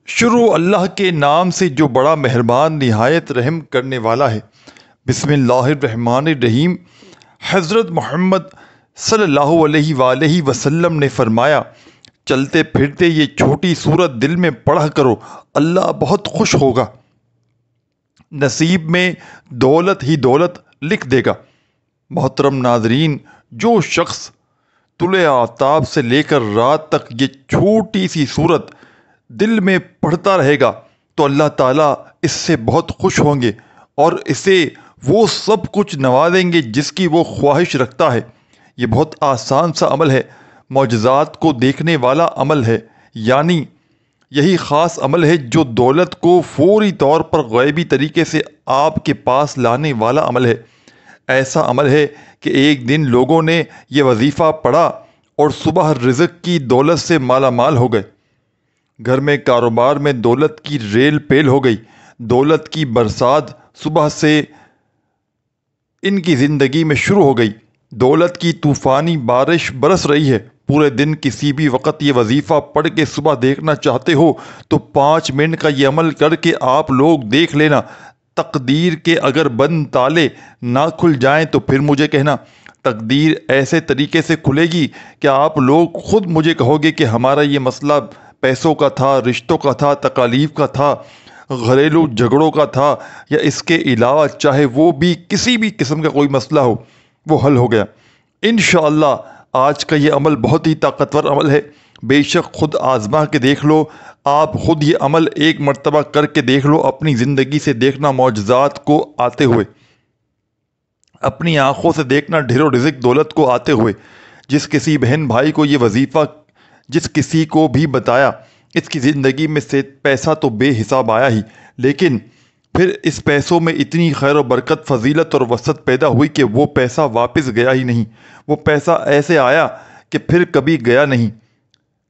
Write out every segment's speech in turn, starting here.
شروع اللہ کے نام سے جو بڑا مہربان نہایت رحم کرنے والا ہے۔ بسم اللہ الرحمن الرحیم۔ حضرت محمد صلی اللہ علیہ وآلہ وسلم نے فرمایا، چلتے پھرتے یہ چھوٹی سورت دل میں پڑھا کرو، اللہ بہت خوش ہوگا، نصیب میں دولت ہی دولت لکھ دے گا۔ محترم ناظرین، جو شخص طلوع آفتاب سے لے کر رات تک یہ چھوٹی سی سورت دل میں پڑھتا رہے گا تو اللہ تعالیٰ اس سے بہت خوش ہوں گے اور اسے وہ سب کچھ نوازیں گے جس کی وہ خواہش رکھتا ہے۔ یہ بہت آسان سا عمل ہے، معجزات کو دیکھنے والا عمل ہے، یعنی یہی خاص عمل ہے جو دولت کو فوری طور پر غیبی طریقے سے آپ کے پاس لانے والا عمل ہے۔ ایسا عمل ہے کہ ایک دن لوگوں نے یہ وظیفہ پڑھا اور صبح رزق کی دولت سے مالا مال ہو گئے، گھر میں کاروبار میں دولت کی ریل پیل ہو گئی، دولت کی برسات صبح سے ان کی زندگی میں شروع ہو گئی، دولت کی طوفانی بارش برس رہی ہے۔ پورے دن کسی بھی وقت یہ وظیفہ پڑھ کے صبح دیکھنا چاہتے ہو تو 5 منٹ کا یہ عمل کر کے آپ لوگ دیکھ لینا۔ تقدیر کے اگر بند تالے نہ کھل جائیں تو پھر مجھے کہنا، تقدیر ایسے طریقے سے کھلے گی کہ آپ لوگ خود مجھے کہو گے کہ ہمارا یہ مسئلہ پیسوں کا تھا، رشتوں کا تھا، تکالیف کا تھا، گھریلو جھگڑوں کا تھا، یا اس کے علاوہ چاہے وہ بھی کسی بھی قسم کا کوئی مسئلہ ہو وہ حل ہو گیا۔ انشاءاللہ آج کا یہ عمل بہت ہی طاقتور عمل ہے، بے شک خود آزما کے دیکھ لو، آپ خود یہ عمل ایک مرتبہ کر کے دیکھ لو، اپنی زندگی سے دیکھنا معجزات کو آتے ہوئے، اپنی آنکھوں سے دیکھنا ڈھیر و رزق دولت کو آتے ہوئے۔ جس کسی بہن بھائی کو یہ وظیفہ جس کسی کو بھی بتایا، اس کی زندگی میں سے پیسہ تو بے حساب آیا ہی، لیکن پھر اس پیسوں میں اتنی خیر و برکت، فضیلت اور وسعت پیدا ہوئی کہ وہ پیسہ واپس گیا ہی نہیں، وہ پیسہ ایسے آیا کہ پھر کبھی گیا نہیں۔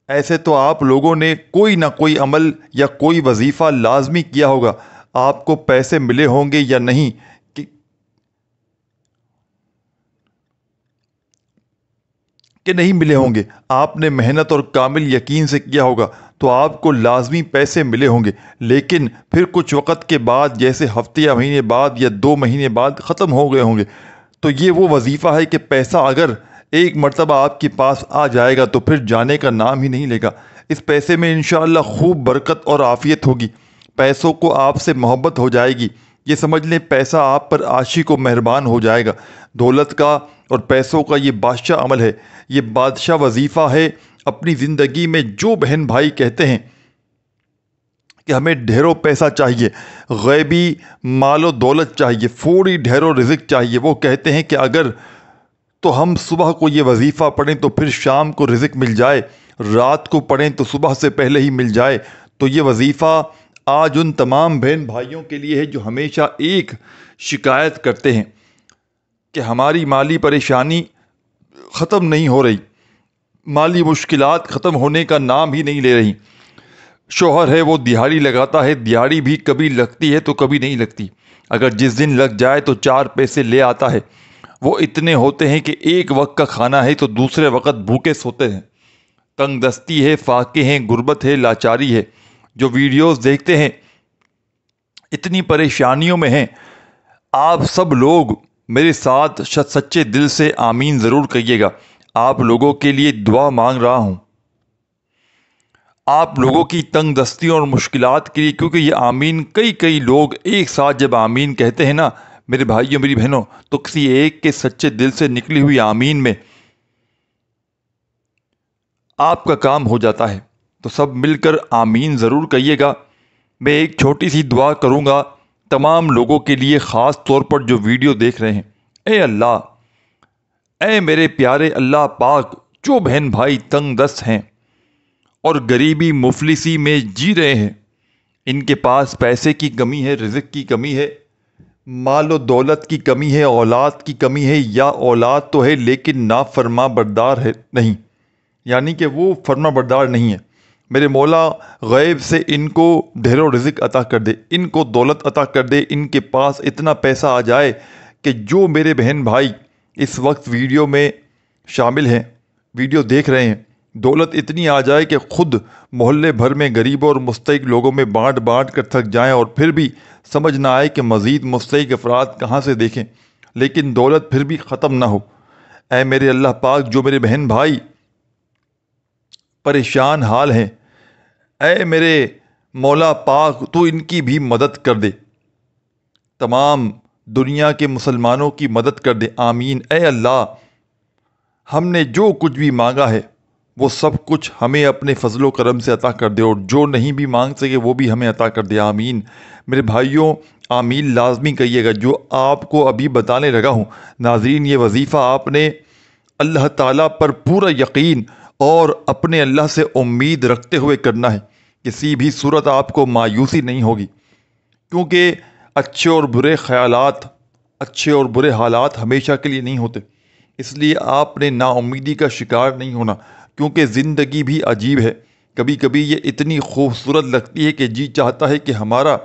ایسے تو آپ لوگوں نے کوئی نہ کوئی عمل یا کوئی وظیفہ لازمی کیا ہوگا، آپ کو پیسے ملے ہوں گے یا نہیں کہ نہیں ملے ہوں گے، آپ نے محنت اور کامل یقین سے کیا ہوگا تو آپ کو لازمی پیسے ملے ہوں گے، لیکن پھر کچھ وقت کے بعد، جیسے ہفتے یا مہینے بعد یا 2 مہینے بعد ختم ہو گئے ہوں گے۔ تو یہ وہ وظیفہ ہے کہ پیسہ اگر ایک مرتبہ آپ کے پاس آ جائے گا تو پھر جانے کا نام ہی نہیں لے گا۔ اس پیسے میں انشاءاللہ خوب برکت اور عافیت ہوگی، پیسوں کو آپ سے محبت ہو جائے گی، یہ سمجھ لیں پیسہ آپ پر عاشق و مہربان ہو جائے گا۔ دولت کا اور پیسوں کا یہ بادشاہ عمل ہے، یہ بادشاہ وظیفہ ہے۔ اپنی زندگی میں جو بہن بھائی کہتے ہیں کہ ہمیں ڈھیروں پیسہ چاہیے، غیبی مال و دولت چاہیے، فوری ڈھیروں رزق چاہیے، وہ کہتے ہیں کہ اگر تو ہم صبح کو یہ وظیفہ پڑھیں تو پھر شام کو رزق مل جائے، رات کو پڑھیں تو صبح سے پہلے ہی مل جائے۔ تو یہ وظیفہ آج ان تمام بہن بھائیوں کے لیے ہے جو ہمیشہ ایک شکایت کرتے ہیں کہ ہماری مالی پریشانی ختم نہیں ہو رہی، مالی مشکلات ختم ہونے کا نام ہی نہیں لے رہی۔ شوہر ہے وہ دیہاڑی لگاتا ہے، دیہاڑی بھی کبھی لگتی ہے تو کبھی نہیں لگتی، اگر جس دن لگ جائے تو 4 پیسے لے آتا ہے، وہ اتنے ہوتے ہیں کہ ایک وقت کا کھانا ہے تو دوسرے وقت بھوکے سوتے ہیں۔ تنگ دستی ہے، فاقے ہیں، غربت ہے، لاچاری ہے۔ جو ویڈیوز دیکھتے ہیں اتنی پریشانیوں میں ہیں، آپ سب لوگ میرے ساتھ سچے دل سے آمین ضرور کہیے گا۔ آپ لوگوں کے لیے دعا مانگ رہا ہوں، آپ لوگوں کی تنگ دستیوں اور مشکلات کے لیے، کیونکہ یہ آمین کئی لوگ ایک ساتھ جب آمین کہتے ہیں نا میرے بھائیوں میری بہنوں، تو کسی ایک کے سچے دل سے نکلی ہوئی آمین میں آپ کا کام ہو جاتا ہے۔ تو سب مل کر آمین ضرور کہیے گا۔ میں ایک چھوٹی سی دعا کروں گا تمام لوگوں کے لیے، خاص طور پر جو ویڈیو دیکھ رہے ہیں۔ اے اللہ، اے میرے پیارے اللہ پاک، جو بہن بھائی تنگ دست ہیں اور غریبی مفلسی میں جی رہے ہیں، ان کے پاس پیسے کی کمی ہے، رزق کی کمی ہے، مال و دولت کی کمی ہے، اولاد کی کمی ہے، یا اولاد تو ہے لیکن نافرما بردار ہے نہیں، یعنی کہ وہ فرما بردار نہیں ہے۔ میرے مولا غیب سے ان کو ڈھیر و رزق عطا کر دے، ان کو دولت عطا کر دے، ان کے پاس اتنا پیسہ آ جائے کہ جو میرے بہن بھائی اس وقت ویڈیو میں شامل ہیں، ویڈیو دیکھ رہے ہیں، دولت اتنی آ جائے کہ خود محلے بھر میں غریبوں اور مستحق لوگوں میں بانٹ بانٹ کر تھک جائیں اور پھر بھی سمجھ نہ آئے کہ مزید مستحق افراد کہاں سے دیکھیں، لیکن دولت پھر بھی ختم نہ ہو۔ اے میرے اللہ پاک، جو میرے بہن بھائی پریشان حال ہیں، اے میرے مولا پاک تو ان کی بھی مدد کر دے، تمام دنیا کے مسلمانوں کی مدد کر دے، آمین۔ اے اللہ، ہم نے جو کچھ بھی مانگا ہے وہ سب کچھ ہمیں اپنے فضل و کرم سے عطا کر دے، اور جو نہیں بھی مانگ سکے وہ بھی ہمیں عطا کر دے، آمین۔ میرے بھائیوں، آمین لازمی کہیے گا۔ جو آپ کو ابھی بتانے لگا ہوں ناظرین، یہ وظیفہ آپ نے اللہ تعالیٰ پر پورا یقین اور اپنے اللہ سے امید رکھتے ہوئے کرنا ہے۔ کسی بھی صورت آپ کو مایوسی نہیں ہوگی، کیونکہ اچھے اور برے خیالات، اچھے اور برے حالات ہمیشہ کے لیے نہیں ہوتے، اس لیے آپ نے نا امیدی کا شکار نہیں ہونا، کیونکہ زندگی بھی عجیب ہے۔ کبھی کبھی یہ اتنی خوبصورت لگتی ہے کہ جی چاہتا ہے کہ ہمارا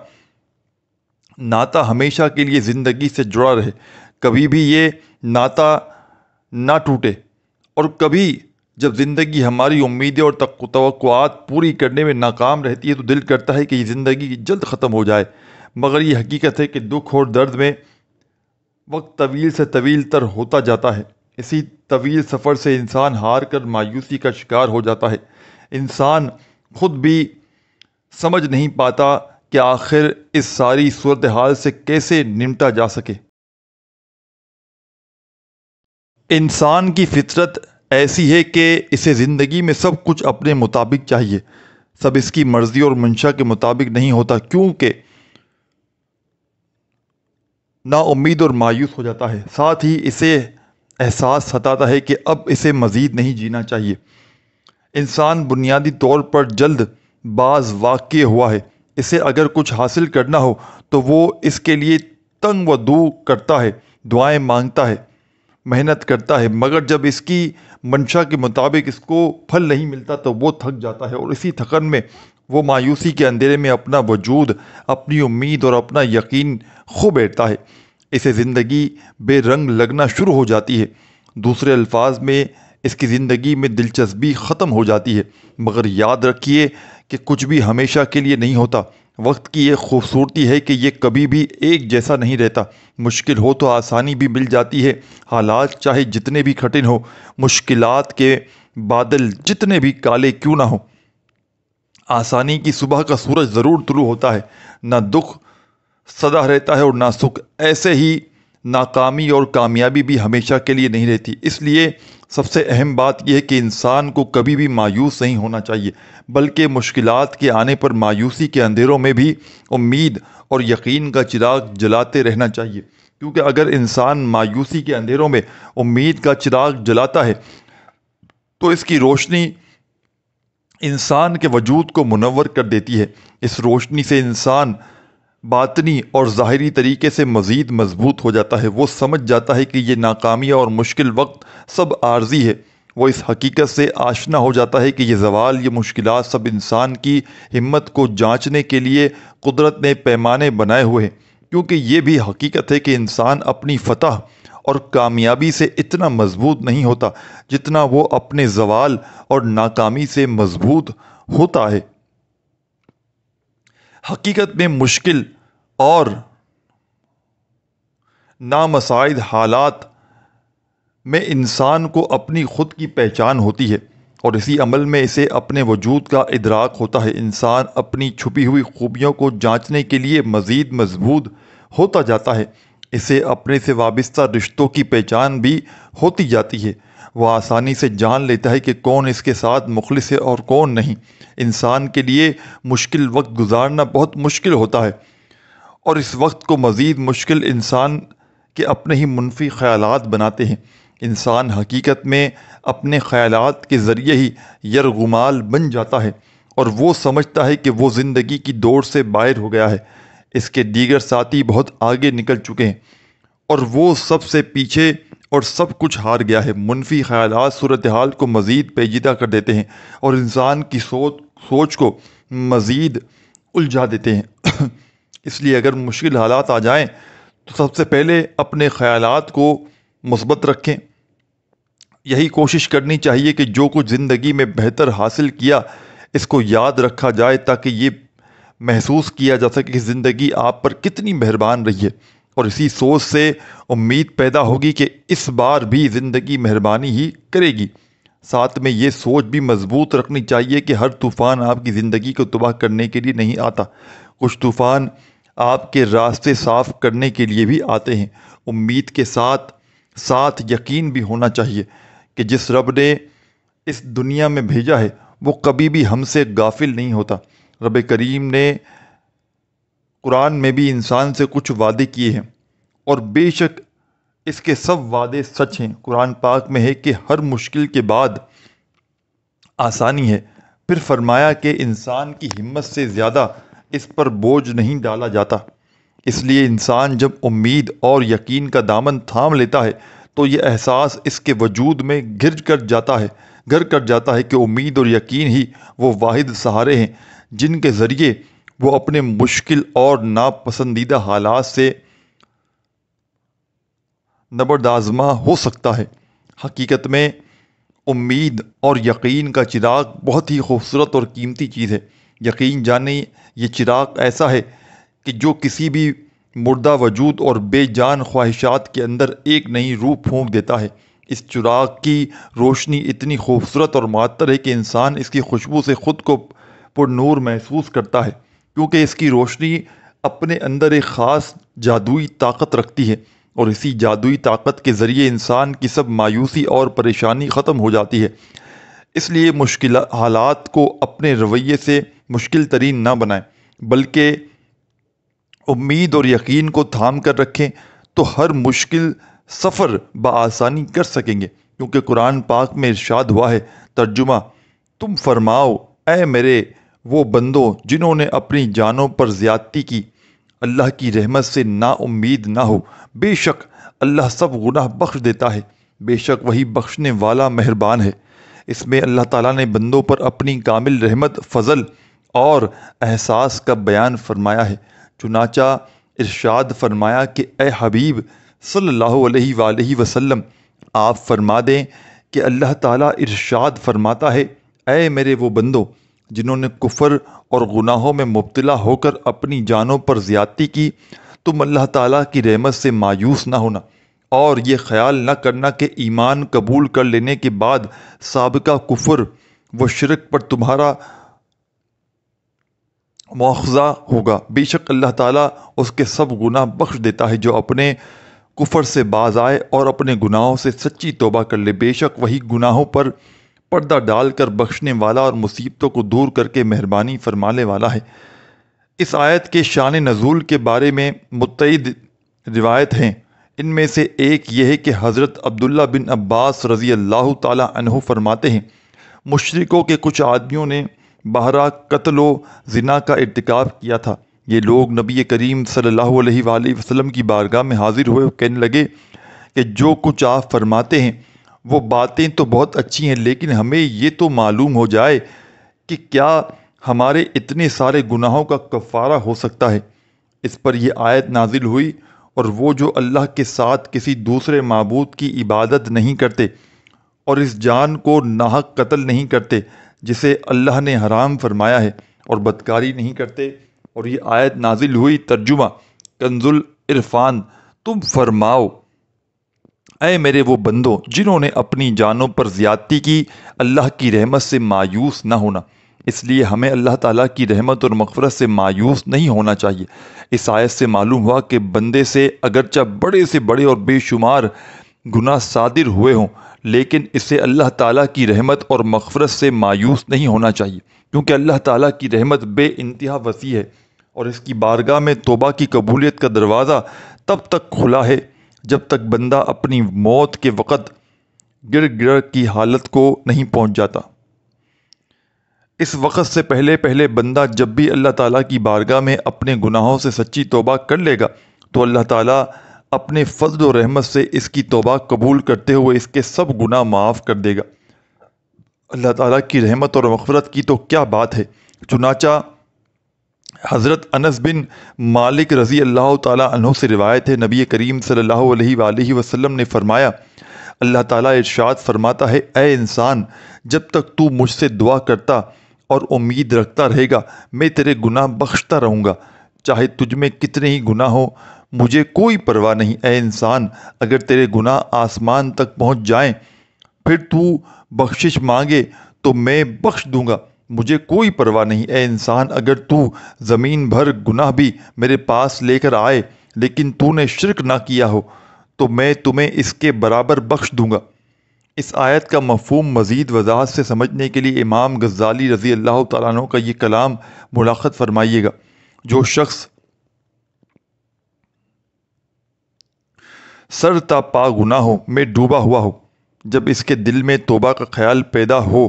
ناطہ ہمیشہ کے لیے زندگی سے جڑا رہے، کبھی بھی یہ ناطہ نہ ٹوٹے، اور کبھی جب زندگی ہماری امیدیں اور توقعات پوری کرنے میں ناکام رہتی ہے تو دل کرتا ہے کہ یہ زندگی جلد ختم ہو جائے، مگر یہ حقیقت ہے کہ دکھ اور درد میں وقت طویل سے طویل تر ہوتا جاتا ہے۔ اسی طویل سفر سے انسان ہار کر مایوسی کا شکار ہو جاتا ہے۔ انسان خود بھی سمجھ نہیں پاتا کہ آخر اس ساری صورتحال سے کیسے نمٹا جا سکے۔ انسان کی فطرت ایسی ہے کہ اسے زندگی میں سب کچھ اپنے مطابق چاہیے، سب اس کی مرضی اور منشا کے مطابق نہیں ہوتا، کیونکہ نا امید اور مایوس ہو جاتا ہے، ساتھ ہی اسے احساس ستاتا ہے کہ اب اسے مزید نہیں جینا چاہیے۔ انسان بنیادی طور پر جلد باز واقع ہوا ہے، اسے اگر کچھ حاصل کرنا ہو تو وہ اس کے لیے تنگ و دو کرتا ہے، دعائیں مانگتا ہے، محنت کرتا ہے، مگر جب اس کی منشا کے مطابق اس کو پھل نہیں ملتا تو وہ تھک جاتا ہے، اور اسی تھکن میں وہ مایوسی کے اندھیرے میں اپنا وجود، اپنی امید اور اپنا یقین کھو بیٹھتا ہے۔ اسے زندگی بے رنگ لگنا شروع ہو جاتی ہے، دوسرے الفاظ میں اس کی زندگی میں دلچسپی ختم ہو جاتی ہے۔ مگر یاد رکھیے کہ کچھ بھی ہمیشہ کے لیے نہیں ہوتا۔ وقت کی یہ خوبصورتی ہے کہ یہ کبھی بھی ایک جیسا نہیں رہتا، مشکل ہو تو آسانی بھی مل جاتی ہے، حالات چاہے جتنے بھی کٹھن ہو، مشکلات کے بادل جتنے بھی کالے کیوں نہ ہو، آسانی کی صبح کا سورج ضرور طلوع ہوتا ہے، نہ دکھ سدا رہتا ہے اور نہ سکھ۔ ایسے ہی ناکامی اور کامیابی بھی ہمیشہ کے لیے نہیں رہتی۔ اس لیے سب سے اہم بات یہ ہے کہ انسان کو کبھی بھی مایوس نہیں ہونا چاہیے، بلکہ مشکلات کے آنے پر مایوسی کے اندھیروں میں بھی امید اور یقین کا چراغ جلاتے رہنا چاہیے، کیونکہ اگر انسان مایوسی کے اندھیروں میں امید کا چراغ جلاتا ہے تو اس کی روشنی انسان کے وجود کو منور کر دیتی ہے۔ اس روشنی سے انسان باطنی اور ظاہری طریقے سے مزید مضبوط ہو جاتا ہے۔ وہ سمجھ جاتا ہے کہ یہ ناکامیاں اور مشکل وقت سب عارضی ہے۔ وہ اس حقیقت سے آشنا ہو جاتا ہے کہ یہ زوال، یہ مشکلات سب انسان کی ہمت کو جانچنے کے لیے قدرت نے پیمانے بنائے ہوئے ہیں، کیونکہ یہ بھی حقیقت ہے کہ انسان اپنی فتح اور کامیابی سے اتنا مضبوط نہیں ہوتا جتنا وہ اپنے زوال اور ناکامی سے مضبوط ہوتا ہے۔ حقیقت میں مشکل اور نامساعد حالات میں انسان کو اپنی خود کی پہچان ہوتی ہے، اور اسی عمل میں اسے اپنے وجود کا ادراک ہوتا ہے۔ انسان اپنی چھپی ہوئی خوبیوں کو جانچنے کے لیے مزید مضبوط ہوتا جاتا ہے، اسے اپنے سے وابستہ رشتوں کی پہچان بھی ہوتی جاتی ہے۔ وہ آسانی سے جان لیتا ہے کہ کون اس کے ساتھ مخلص ہے اور کون نہیں۔ انسان کے لیے مشکل وقت گزارنا بہت مشکل ہوتا ہے، اور اس وقت کو مزید مشکل انسان کے اپنے ہی منفی خیالات بناتے ہیں۔ انسان حقیقت میں اپنے خیالات کے ذریعے ہی یرغمال بن جاتا ہے، اور وہ سمجھتا ہے کہ وہ زندگی کی دوڑ سے باہر ہو گیا ہے، اس کے دیگر ساتھی بہت آگے نکل چکے ہیں اور وہ سب سے پیچھے اور سب کچھ ہار گیا ہے۔ منفی خیالات صورتحال کو مزید پیچیدہ کر دیتے ہیں اور انسان کی سوچ کو مزید الجھا دیتے ہیں۔ اس لیے اگر مشکل حالات آ جائیں تو سب سے پہلے اپنے خیالات کو مثبت رکھیں، یہی کوشش کرنی چاہیے کہ جو کچھ زندگی میں بہتر حاصل کیا اس کو یاد رکھا جائے، تاکہ یہ محسوس کیا جا سکے کہ زندگی آپ پر کتنی مہربان رہی ہے، اور اسی سوچ سے امید پیدا ہوگی کہ اس بار بھی زندگی مہربانی ہی کرے گی۔ ساتھ میں یہ سوچ بھی مضبوط رکھنی چاہیے کہ ہر طوفان آپ کی زندگی کو تباہ کرنے کے لیے نہیں آتا، کچھ طوفان آپ کے راستے صاف کرنے کے لیے بھی آتے ہیں۔ امید کے ساتھ ساتھ یقین بھی ہونا چاہیے کہ جس رب نے اس دنیا میں بھیجا ہے وہ کبھی بھی ہم سے غافل نہیں ہوتا۔ رب کریم نے قرآن میں بھی انسان سے کچھ وعدے کیے ہیں، اور بے شک اس کے سب وعدے سچ ہیں۔ قرآن پاک میں ہے کہ ہر مشکل کے بعد آسانی ہے، پھر فرمایا کہ انسان کی ہمت سے زیادہ اس پر بوجھ نہیں ڈالا جاتا۔ اس لیے انسان جب امید اور یقین کا دامن تھام لیتا ہے تو یہ احساس اس کے وجود میں گھر کر جاتا ہے کہ امید اور یقین ہی وہ واحد سہارے ہیں جن کے ذریعے وہ اپنے مشکل اور ناپسندیدہ حالات سے نبردآزما ہو سکتا ہے۔ حقیقت میں امید اور یقین کا چراغ بہت ہی خوبصورت اور قیمتی چیز ہے۔ یقین جانے یہ چراغ ایسا ہے کہ جو کسی بھی مردہ وجود اور بے جان خواہشات کے اندر ایک نئی روح پھونک دیتا ہے۔ اس چراغ کی روشنی اتنی خوبصورت اور معطر ہے کہ انسان اس کی خوشبو سے خود کو پر نور محسوس کرتا ہے، کیونکہ اس کی روشنی اپنے اندر ایک خاص جادوئی طاقت رکھتی ہے، اور اسی جادوئی طاقت کے ذریعے انسان کی سب مایوسی اور پریشانی ختم ہو جاتی ہے۔ اس لیے مشکل حالات کو اپنے رویے سے مشکل ترین نہ بنائیں، بلکہ امید اور یقین کو تھام کر رکھیں تو ہر مشکل سفر بآسانی کر سکیں گے، کیونکہ قرآن پاک میں ارشاد ہوا ہے۔ ترجمہ: تم فرماؤ اے میرے وہ بندوں جنہوں نے اپنی جانوں پر زیادتی کی، اللہ کی رحمت سے نا امید نہ ہو، بے شک اللہ سب گناہ بخش دیتا ہے، بے شک وہی بخشنے والا مہربان ہے۔ اس میں اللہ تعالیٰ نے بندوں پر اپنی کامل رحمت، فضل اور احساس کا بیان فرمایا ہے۔ چنانچہ ارشاد فرمایا کہ اے حبیب صلی اللہ علیہ وآلہ وسلم، آپ فرما دیں کہ اللہ تعالیٰ ارشاد فرماتا ہے، اے میرے وہ بندو جنہوں نے کفر اور گناہوں میں مبتلا ہو کر اپنی جانوں پر زیادتی کی، تم اللہ تعالیٰ کی رحمت سے مایوس نہ ہونا، اور یہ خیال نہ کرنا کہ ایمان قبول کر لینے کے بعد سابقہ کفر و شرک پر تمہارا مواخذہ ہوگا۔ بے شک اللہ تعالیٰ اس کے سب گناہ بخش دیتا ہے جو اپنے کفر سے باز آئے اور اپنے گناہوں سے سچی توبہ کر لے، بے شک وہی گناہوں پر پردہ ڈال کر بخشنے والا اور مصیبتوں کو دور کر کے مہربانی فرمانے والا ہے۔ اس آیت کے شان نزول کے بارے میں متعدد روایت ہیں۔ ان میں سے ایک یہ ہے کہ حضرت عبداللہ بن عباس رضی اللہ تعالی عنہ فرماتے ہیں، مشرکوں کے کچھ آدمیوں نے بہرحال قتل و زنا کا ارتکاب کیا تھا۔ یہ لوگ نبی کریم صلی اللہ علیہ وآلہ وسلم کی بارگاہ میں حاضر ہوئے اور کہنے لگے کہ جو کچھ آپ فرماتے ہیں وہ باتیں تو بہت اچھی ہیں، لیکن ہمیں یہ تو معلوم ہو جائے کہ کیا ہمارے اتنے سارے گناہوں کا کفارہ ہو سکتا ہے۔ اس پر یہ آیت نازل ہوئی، اور وہ جو اللہ کے ساتھ کسی دوسرے معبود کی عبادت نہیں کرتے اور اس جان کو ناحق قتل نہیں کرتے جسے اللہ نے حرام فرمایا ہے، اور بدکاری نہیں کرتے، اور یہ آیت نازل ہوئی۔ ترجمہ: کنز العرفان: تم فرماؤ اے میرے وہ بندوں جنہوں نے اپنی جانوں پر زیادتی کی، اللہ کی رحمت سے مایوس نہ ہونا۔ اس لیے ہمیں اللہ تعالیٰ کی رحمت اور مغفرت سے مایوس نہیں ہونا چاہیے۔ اس آیت سے معلوم ہوا کہ بندے سے اگرچہ بڑے سے بڑے اور بے شمار گناہ صادر ہوئے ہوں، لیکن اسے اللہ تعالیٰ کی رحمت اور مغفرت سے مایوس نہیں ہونا چاہیے، کیونکہ اللہ تعالیٰ کی رحمت بے انتہا وسیع ہے، اور اس کی بارگاہ میں توبہ کی قبولیت کا دروازہ تب تک کھلا ہے جب تک بندہ اپنی موت کے وقت گر کی حالت کو نہیں پہنچ جاتا۔ اس وقت سے پہلے بندہ جب بھی اللہ تعالیٰ کی بارگاہ میں اپنے گناہوں سے سچی توبہ کر لے گا تو اللہ تعالیٰ اپنے فضل و رحمت سے اس کی توبہ قبول کرتے ہوئے اس کے سب گناہ معاف کر دے گا۔ اللہ تعالیٰ کی رحمت اور مغفرت کی تو کیا بات ہے۔ چنانچہ حضرت انس بن مالک رضی اللہ تعالیٰ عنہ سے روایت ہے، نبی کریم صلی اللہ علیہ وآلہ وسلم نے فرمایا، اللہ تعالیٰ ارشاد فرماتا ہے، اے انسان، جب تک تو مجھ سے دعا کرتا اور امید رکھتا رہے گا میں تیرے گناہ بخشتا رہوں گا، چاہے تجھ میں کتنے ہی گناہ ہوں، مجھے کوئی پرواہ نہیں۔ اے انسان، اگر تیرے گناہ آسمان تک پہنچ جائیں پھر تو بخشش مانگے تو میں بخش دوں گا، مجھے کوئی پرواہ نہیں۔ اے انسان، اگر تو زمین بھر گناہ بھی میرے پاس لے کر آئے لیکن تو نے شرک نہ کیا ہو تو میں تمہیں اس کے برابر بخش دوں گا۔ اس آیت کا مفہوم مزید وضاحت سے سمجھنے کے لیے امام غزالی رضی اللہ تعالیٰ عنہ کا یہ کلام ملاحظہ فرمائیے گا، جو شخص سر تا پا گناہوں میں ڈوبا ہوا ہو، جب اس کے دل میں توبہ کا خیال پیدا ہو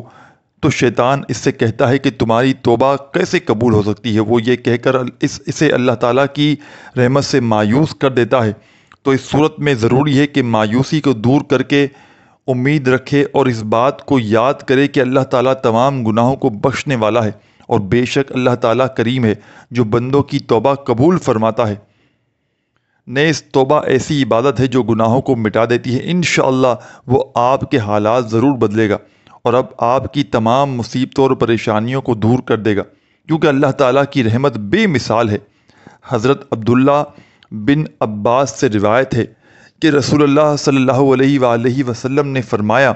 تو شیطان اس سے کہتا ہے کہ تمہاری توبہ کیسے قبول ہو سکتی ہے، وہ یہ کہہ کر اسے اللہ تعالیٰ کی رحمت سے مایوس کر دیتا ہے۔ تو اس صورت میں ضروری ہے کہ مایوسی کو دور کر کے امید رکھے اور اس بات کو یاد کرے کہ اللہ تعالیٰ تمام گناہوں کو بخشنے والا ہے، اور بے شک اللہ تعالیٰ کریم ہے جو بندوں کی توبہ قبول فرماتا ہے۔ نیز توبہ ایسی عبادت ہے جو گناہوں کو مٹا دیتی ہے۔ انشاءاللہ وہ آپ کے حالات ضرور بدلے گا اور اب آپ کی تمام مصیبتوں اور پریشانیوں کو دور کر دے گا، کیونکہ اللہ تعالیٰ کی رحمت بے مثال ہے۔ حضرت عبداللہ بن عباس سے روایت ہے کہ رسول اللہ صلی اللہ علیہ وآلہ وسلم نے فرمایا،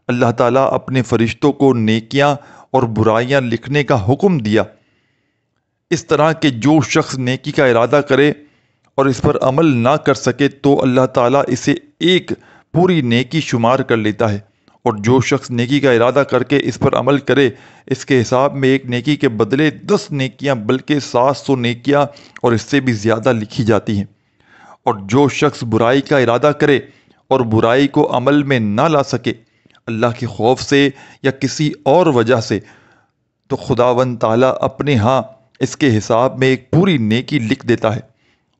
اللہ تعالیٰ اپنے فرشتوں کو نیکیاں اور برائیاں لکھنے کا حکم دیا، اس طرح کہ جو شخص نیکی کا ارادہ کرے اور اس پر عمل نہ کر سکے تو اللہ تعالیٰ اسے ایک پوری نیکی شمار کر لیتا ہے، اور جو شخص نیکی کا ارادہ کر کے اس پر عمل کرے اس کے حساب میں ایک نیکی کے بدلے 10 نیکیاں بلکہ 700 نیکیاں اور اس سے بھی زیادہ لکھی جاتی ہیں، اور جو شخص برائی کا ارادہ کرے اور برائی کو عمل میں نہ لا سکے اللہ کے خوف سے یا کسی اور وجہ سے، تو خداوند تعالیٰ اپنے ہاں اس کے حساب میں ایک پوری نیکی لکھ دیتا ہے،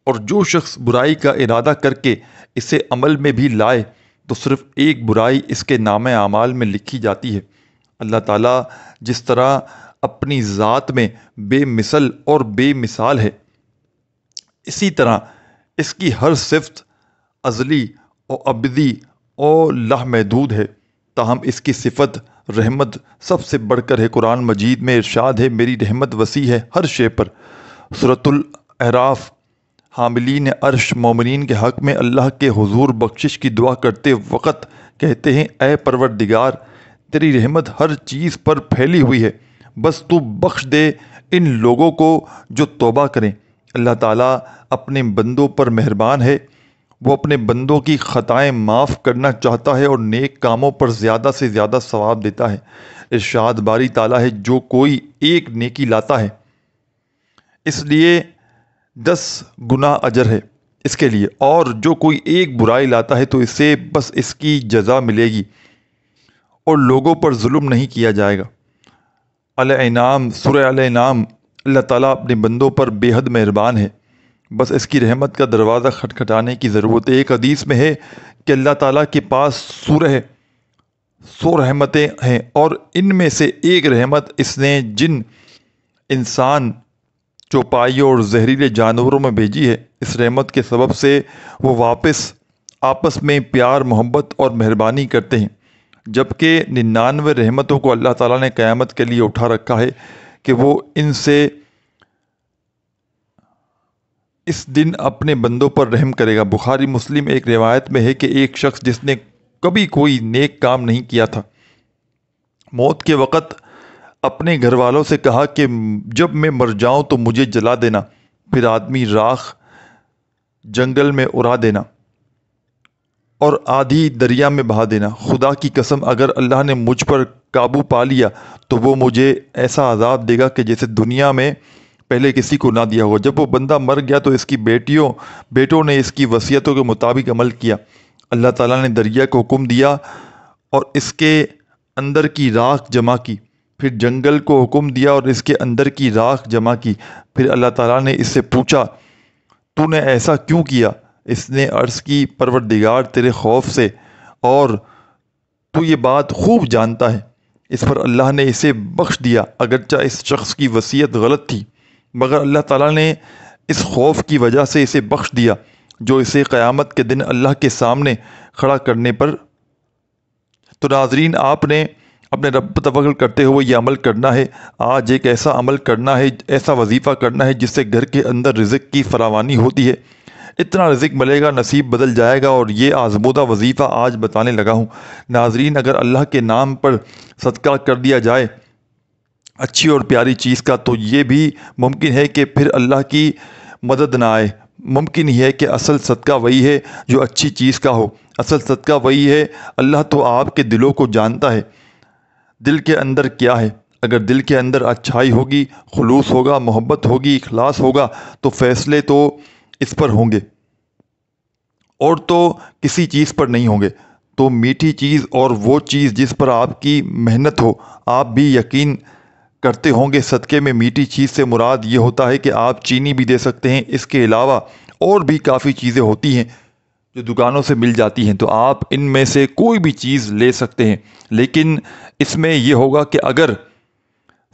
اور جو شخص برائی کا ارادہ کر کے اسے عمل میں بھی لائے تو صرف ایک برائی اس کے نامہ اعمال میں لکھی جاتی ہے۔ اللہ تعالیٰ جس طرح اپنی ذات میں بے مثل اور بے مثال ہے، اسی طرح اس کی ہر صفت ازلی اور ابدی اور لامحدود ہے، تاہم اس کی صفت رحمت سب سے بڑھ کر ہے۔ قرآن مجید میں ارشاد ہے، میری رحمت وسیع ہے ہر شے پر۔ سورۃ الاعراف حاملین عرش مومنین کے حق میں اللہ کے حضور بخشش کی دعا کرتے وقت کہتے ہیں، اے پروردگار، تیری رحمت ہر چیز پر پھیلی ہوئی ہے، بس تو بخش دے ان لوگوں کو جو توبہ کریں۔ اللہ تعالیٰ اپنے بندوں پر مہربان ہے، وہ اپنے بندوں کی خطائیں معاف کرنا چاہتا ہے اور نیک کاموں پر زیادہ سے زیادہ ثواب دیتا ہے۔ ارشاد باری تعالیٰ ہے، جو کوئی ایک نیکی لاتا ہے اس لیے 10 گنا اجر ہے اس کے لیے، اور جو کوئی ایک برائی لاتا ہے تو اسے بس اس کی جزا ملے گی اور لوگوں پر ظلم نہیں کیا جائے گا۔ الانعام سورہ الانعام۔ اللہ تعالیٰ اپنے بندوں پر بے حد مہربان ہے، بس اس کی رحمت کا دروازہ کھٹکھٹانے کی ضرورت ہے۔ ایک حدیث میں ہے کہ اللہ تعالیٰ کے پاس 100 رحمتیں ہیں، اور ان میں سے ایک رحمت اس نے جن، انسان، چوپائیوں اور زہریلے جانوروں میں بھیجی ہے۔ اس رحمت کے سبب سے وہ واپس آپس میں پیار، محبت اور مہربانی کرتے ہیں، جبکہ 99 رحمتوں کو اللہ تعالیٰ نے قیامت کے لیے اٹھا رکھا ہے کہ وہ ان سے اس دن اپنے بندوں پر رحم کرے گا۔ بخاری مسلم ایک روایت میں ہے کہ ایک شخص جس نے کبھی کوئی نیک کام نہیں کیا تھا، موت کے وقت اپنے گھر والوں سے کہا کہ جب میں مر جاؤں تو مجھے جلا دینا، پھر آدمی راکھ جنگل میں اڑا دینا اور آدھی دریا میں بہا دینا۔ خدا کی قسم اگر اللہ نے مجھ پر قابو پا لیا تو وہ مجھے ایسا عذاب دے گا کہ جیسے دنیا میں پہلے کسی کو نہ دیا ہوا۔ جب وہ بندہ مر گیا تو اس کی بیٹوں نے اس کی وصیتوں کے مطابق عمل کیا۔ اللہ تعالیٰ نے دریا کو حکم دیا اور اس کے اندر کی راکھ جمع کی، پھر جنگل کو حکم دیا اور اس کے اندر کی راکھ جمع کی۔ پھر اللہ تعالیٰ نے اس سے پوچھا، تو نے ایسا کیوں کیا؟ اس نے عرض کی، پروردگار تیرے خوف سے، اور تو یہ بات خوب جانتا ہے۔ اس پر اللہ نے اسے بخش دیا، اگرچہ اس شخص کی وصیت غلط تھی، مگر اللہ تعالیٰ نے اس خوف کی وجہ سے اسے بخش دیا جو اسے قیامت کے دن اللہ کے سامنے کھڑا کرنے پر تو ناظرین، آپ نے اپنے رب پر توکل کرتے ہوئے یہ عمل کرنا ہے۔ آج ایک ایسا عمل کرنا ہے، ایسا وظیفہ کرنا ہے جس سے گھر کے اندر رزق کی فراوانی ہوتی ہے۔ اتنا رزق ملے گا، نصیب بدل جائے گا۔ اور یہ آزمودہ وظیفہ آج بتانے لگا ہوں۔ ناظرین، اگر اللہ کے نام پر صدقہ کر دیا جائے اچھی اور پیاری چیز کا، تو یہ بھی ممکن ہے کہ پھر اللہ کی مدد نہ آئے۔ ممکن ہی ہے کہ اصل صدقہ وہی ہے جو اچھی چیز کا ہو۔ اصل صدقہ وہی ہے۔ اللہ تو آپ کے دلوں کو جانتا ہے، دل کے اندر کیا ہے۔ اگر دل کے اندر اچھائی ہوگی، خلوص ہوگا، محبت ہوگی، اخلاص ہوگا، تو فیصلے تو اس پر ہوں گے اور تو کسی چیز پر نہیں ہوں گے۔ تو میٹھی چیز اور وہ چیز جس پر آپ کی محنت ہو، آپ بھی یقین کرتے ہوں گے صدقے میں میٹھی چیز سے مراد یہ ہوتا ہے کہ آپ چینی بھی دے سکتے ہیں۔ اس کے علاوہ اور بھی کافی چیزیں ہوتی ہیں جو دکانوں سے مل جاتی ہیں، تو آپ ان میں سے کوئی بھی چیز لے سکتے ہیں۔ لیکن اس میں یہ ہوگا کہ اگر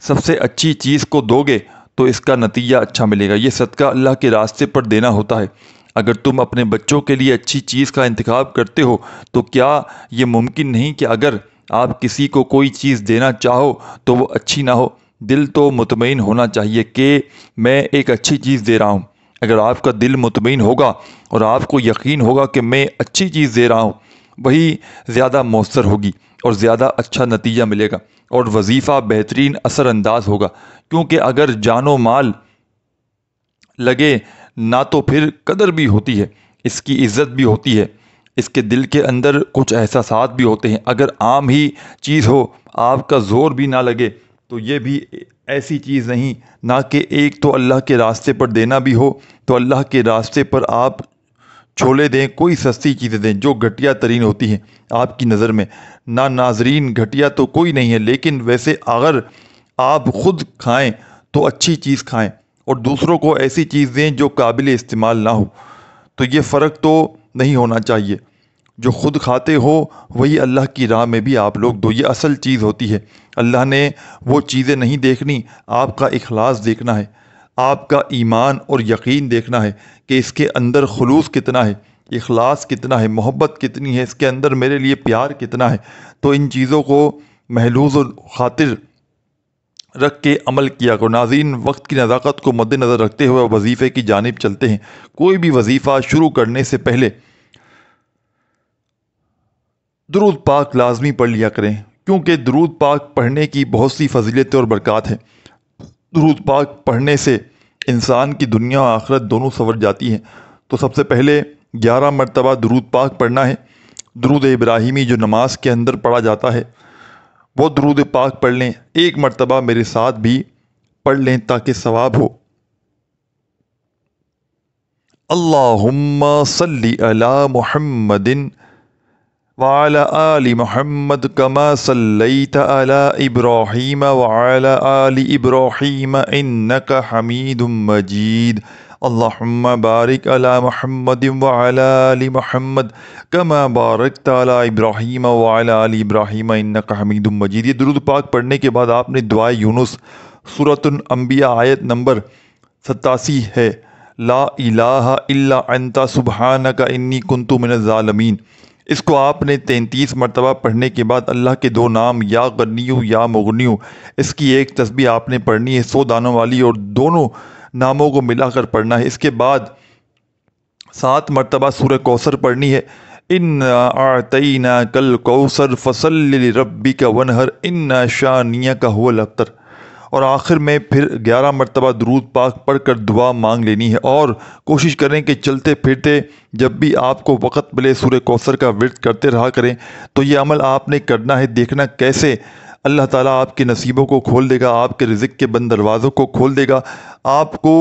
سب سے اچھی چیز کو دو گے تو اس کا نتیجہ اچھا ملے گا۔ یہ صدقہ اللہ کے راستے پر دینا ہوتا ہے۔ اگر تم اپنے بچوں کے لیے اچھی چیز کا انتخاب کرتے ہو، تو کیا یہ ممکن نہیں کہ اگر آپ کسی کو کوئی چیز دینا چاہو تو وہ اچھی نہ ہو؟ دل تو مطمئن ہونا چاہیے کہ میں ایک اچھی چیز دے رہا ہوں۔ اگر آپ کا دل مطمئن ہوگا اور آپ کو یقین ہوگا کہ میں اچھی چیز دے رہا ہوں، وہی زیادہ مؤثر ہوگی اور زیادہ اچھا نتیجہ ملے گا اور وظیفہ بہترین اثر انداز ہوگا۔ کیونکہ اگر جان و مال لگے نہ تو پھر قدر بھی ہوتی ہے، اس کی عزت بھی ہوتی ہے، اس کے دل کے اندر کچھ احساسات بھی ہوتے ہیں۔ اگر عام ہی چیز ہو، آپ کا زور بھی نہ لگے، تو یہ بھی ایسی چیز نہیں۔ نہ کہ ایک تو اللہ کے راستے پر دینا بھی ہو، تو اللہ کے راستے پر آپ چھولے دیں، کوئی سستی چیزیں دیں جو گھٹیا ترین ہوتی ہیں آپ کی نظر میں۔ نہ ناظرین، گھٹیا تو کوئی نہیں ہے، لیکن ویسے اگر آپ خود کھائیں تو اچھی چیز کھائیں اور دوسروں کو ایسی چیز دیں جو قابل استعمال نہ ہو۔ تو یہ فرق تو نہیں ہونا چاہیے۔ جو خود کھاتے ہو وہی اللہ کی راہ میں بھی آپ لوگ دو، یہ اصل چیز ہوتی ہے۔ اللہ نے وہ چیزیں نہیں دیکھنی، آپ کا اخلاص دیکھنا ہے، آپ کا ایمان اور یقین دیکھنا ہے کہ اس کے اندر خلوص کتنا ہے، اخلاص کتنا ہے، محبت کتنی ہے، اس کے اندر میرے لیے پیار کتنا ہے۔ تو ان چیزوں کو محلوظ و خاطر رکھ کے عمل کیا کرو۔ ناظرین، وقت کی نزاکت کو مد نظر رکھتے ہوئے وظیفے کی جانب چلتے ہیں۔ کوئی بھی وظیفہ شروع کرنے سے پہلے درود پاک لازمی پڑھ لیا کریں، کیونکہ درود پاک پڑھنے کی بہت سی فضیلتیں اور برکات ہیں۔ درود پاک پڑھنے سے انسان کی دنیا و آخرت دونوں سنور جاتی ہیں۔ تو سب سے پہلے 11 مرتبہ درود پاک پڑھنا ہے۔ درود ابراہیمی جو نماز کے اندر پڑھا جاتا ہے، وہ درود پاک پڑھ لیں۔ ایک مرتبہ میرے ساتھ بھی پڑھ لیں تاکہ ثواب ہو۔ اللہم صلی علی محمد وعلی آل محمد کما صلیت علی ابراہیم وعلی آل ابراہیم انک حمید مجید۔ اللہم بارک علی محمد وعلی آل محمد کما بارکت علی ابراہیم وعلی آل ابراہیم انک حمید مجید۔ یہ درود پاک پڑھنے کے بعد آپ نے دعائے یونس سورۃ الانبیاء آیت نمبر 87 ہے، لا الہ الا انت سبحانک انی کنت من الظالمین، اس کو آپ نے 33 مرتبہ پڑھنے کے بعد اللہ کے دو نام یا غنیو یا مغنیو، اس کی ایک تسبیح آپ نے پڑھنی ہے 100 دانوں والی، اور دونوں ناموں کو ملا کر پڑھنا ہے۔ اس کے بعد 7 مرتبہ سورہ کوثر پڑھنی ہے، انا اعطیناک الکوثر فصل لربک وانحر ان شانئک هو الابتر۔ اور آخر میں پھر 11 مرتبہ درود پاک پڑھ کر دعا مانگ لینی ہے، اور کوشش کریں کہ چلتے پھرتے جب بھی آپ کو وقت ملے سورہ کوثر کا ورد کرتے رہا کریں۔ تو یہ عمل آپ نے کرنا ہے، دیکھنا کیسے اللہ تعالیٰ آپ کے نصیبوں کو کھول دے گا، آپ کے رزق کے بند دروازوں کو کھول دے گا۔ آپ کو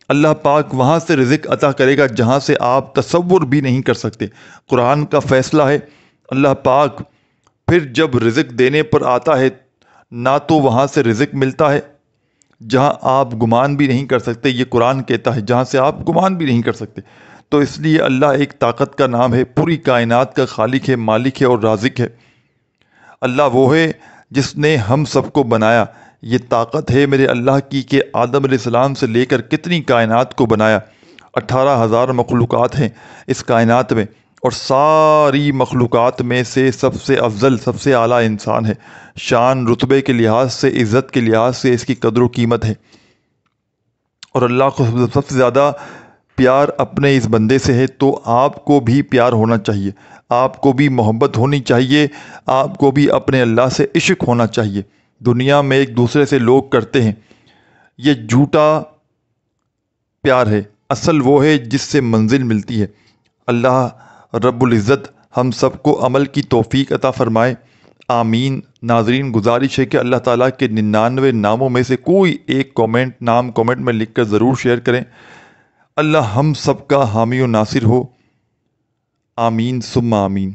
اللہ پاک وہاں سے رزق عطا کرے گا جہاں سے آپ تصور بھی نہیں کر سکتے۔ قرآن کا فیصلہ ہے، اللہ پاک پھر جب رزق دینے پر آتا ہے نہ تو وہاں سے رزق ملتا ہے جہاں آپ گمان بھی نہیں کر سکتے، یہ قرآن کہتا ہے، جہاں سے آپ گمان بھی نہیں کر سکتے۔ تو اس لیے اللہ ایک طاقت کا نام ہے، پوری کائنات کا خالق ہے، مالک ہے اور رازق ہے۔ اللہ وہ ہے جس نے ہم سب کو بنایا۔ یہ طاقت ہے میرے اللہ کی کہ آدم علیہ السلام سے لے کر کتنی کائنات کو بنایا، 18,000 مخلوقات ہیں اس کائنات میں، اور ساری مخلوقات میں سے سب سے افضل، سب سے اعلیٰ انسان ہے۔ شان رتبے کے لحاظ سے، عزت کے لحاظ سے اس کی قدر و قیمت ہے، اور اللہ کو سب سے زیادہ پیار اپنے اس بندے سے ہے۔ تو آپ کو بھی پیار ہونا چاہیے، آپ کو بھی محبت ہونی چاہیے، آپ کو بھی اپنے اللہ سے عشق ہونا چاہیے۔ دنیا میں ایک دوسرے سے لوگ کرتے ہیں، یہ جھوٹا پیار ہے، اصل وہ ہے جس سے منزل ملتی ہے۔ اللہ رب العزت ہم سب کو عمل کی توفیق عطا فرمائے، آمین۔ ناظرین، گزارش ہے کہ اللہ تعالیٰ کے 99 ناموں میں سے کوئی ایک نام کومنٹ میں لکھ کر ضرور شیئر کریں۔ اللہ ہم سب کا حامی و ناصر ہو، آمین ثم آمین۔